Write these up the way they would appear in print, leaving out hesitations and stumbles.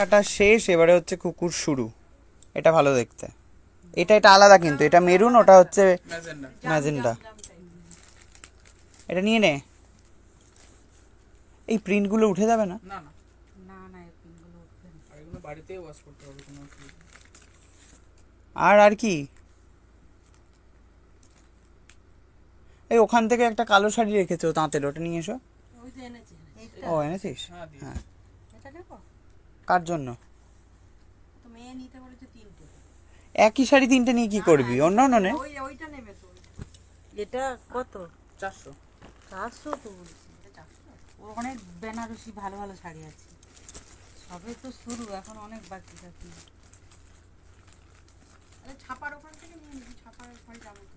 কাটা শেষ, এবারে হচ্ছে কুকুর শুরু। এটা ভালো দেখতে, এটা আলাদা কিন্তু, এটা মেরুন, ওটা হচ্ছে ম্যাজেন্ডা। এটা নিয়ে নে। এই প্রিন্টগুলো উঠে যাবে না? না না না না, এই প্রিন্টগুলো উঠবে না, আর এগুলো বাড়িতেই ওয়াশ করতে হবে, কোনো অসুবিধা নেই। আর কি এই ওখান থেকে একটা কালো শাড়ি রেখেছো তাঁতের, ওটা নিয়ে এসো। ওই যে এনেছি। ও এনেছিস? হ্যাঁ, এটা নেব। কার জন্য? তো মেয়ে নিতে বলেছে তিনটে। একই শাড়ি তিনটে নিয়ে কি করবি? অন্য অন্য নে। ওইটা নেবে তো। এটা কত? 400। 400 তো বলছি। ওর অনেক বেনারসি ভালো ভালো শাড়ি আছে, সবে তো শুরু, এখন অনেক বাকি বাকি। আরে ছাপার ওখান থেকে নিয়ে নিবি, ছাপার ওখানে যাবো তো।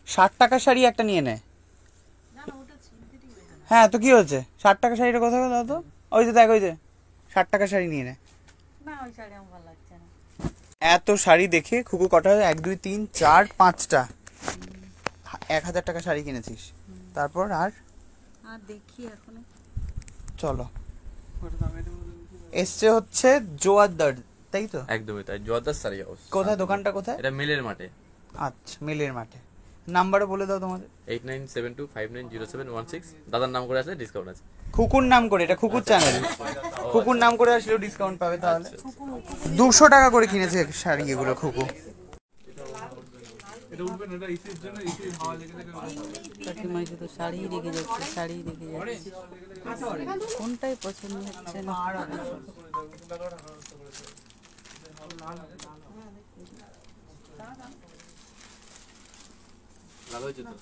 60 টাকার শাড়ি একটা নিয়ে নে। না না, ওটা সিনথেটিক হয়ে যাবে। হ্যাঁ তো কি হচ্ছে, 60 টাকার শাড়িটা কোথায় দাও তো? ওই যে দেখ, ওই যে 60 টাকার শাড়ি নিয়ে নে। না, ওই শাড়ি আমার ভালো লাগছে না। এত শাড়ি দেখে খুকু কটা, 1 2 3 4 5টা 1000 টাকা শাড়ি কিনেছিস, তারপর আর দেখি এখনো। চলো। এসছে হচ্ছে জোয়ারদার, তাই তো? একদমই তাই, জোয়ারদার শাড়ি হাউস। কোথায় দোকানটা, কোথায়? এটা মিলের মাঠে। আচ্ছা, মিলের মাঠে। নাম্বারও বলে দাও তোমাদের। 8972590716। দাদার নাম করে আসলে ডিসকাউন্ট আছে। খুকুর নাম করে, এটা খুকুর চ্যানেল, খুকুর নাম করে আসলেও ডিসকাউন্ট পাবে। তাহলে 200 টাকা করে কিনেছে শাড়ি এগুলো খুকু। কাকিমা শুধু শাড়ি রেখে যাচ্ছে, শাড়ি রেখে যাচ্ছে, কোনটাই পছন্দ হচ্ছে না। ভালো হয়েছে তো।